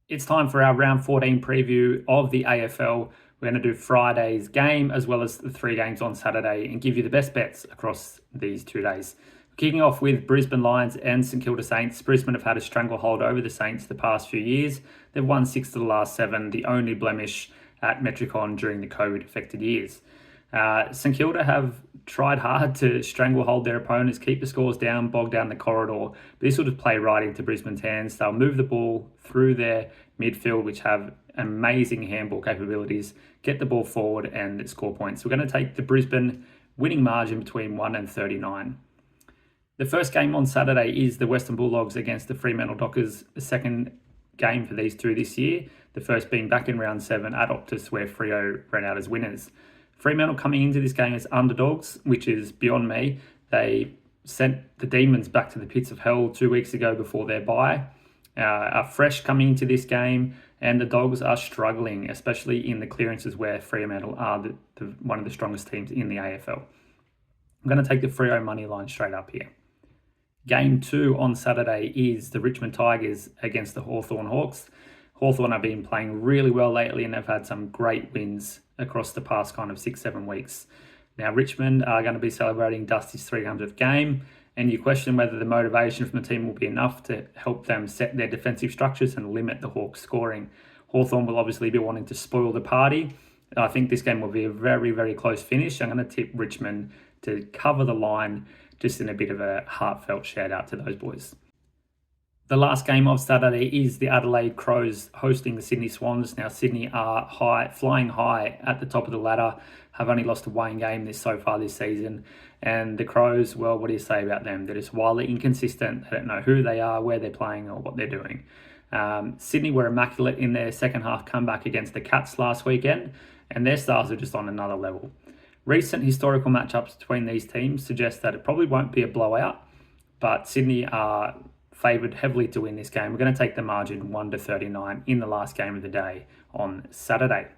It's time for our round 14 preview of the AFL. We're going to do Friday's game as well as the 3 games on Saturday and give you the best bets across these 2 days. Kicking off with Brisbane Lions and St Kilda Saints. Brisbane have had a stranglehold over the Saints the past few years. They've won 6 of the last 7, the only blemish at Metricon during the COVID-affected years. St Kilda have tried hard to stranglehold their opponents, keep the scores down, bog down the corridor. But this will just play right into Brisbane's hands. They'll move the ball through their midfield, which have amazing handball capabilities, get the ball forward and score points. We're going to take the Brisbane winning margin between 1 and 39. The first game on Saturday is the Western Bulldogs against the Fremantle Dockers, the second game for these two this year. The first being back in round 7 at Optus, where Freo ran out as winners. Fremantle coming into this game as underdogs, which is beyond me. They sent the Demons back to the pits of hell 2 weeks ago before their bye. Are fresh coming into this game, and the Dogs are struggling, especially in the clearances where Fremantle are one of the strongest teams in the AFL. I'm going to take the Freo money line straight up here. Game 2 on Saturday is the Richmond Tigers against the Hawthorn Hawks. Hawthorn have been playing really well lately and they've had some great wins across the past kind of 6-7 weeks. Now, Richmond are going to be celebrating Dusty's 300th game, and you question whether the motivation from the team will be enough to help them set their defensive structures and limit the Hawks' scoring. Hawthorn will obviously be wanting to spoil the party. I think this game will be a very, very close finish. I'm going to tip Richmond to cover the line, just in a bit of a heartfelt shout out to those boys. The last game of Saturday is the Adelaide Crows hosting the Sydney Swans. Now, Sydney are flying high at the top of the ladder, have only lost a one game so far this season. And the Crows, well, what do you say about them? They're just wildly inconsistent. They don't know who they are, where they're playing, or what they're doing. Sydney were immaculate in their second half comeback against the Cats last weekend, and their stars are just on another level. Recent historical matchups between these teams suggest that it probably won't be a blowout, but Sydney are favoured heavily to win this game. We're going to take the margin 1 to 39 in the last game of the day on Saturday.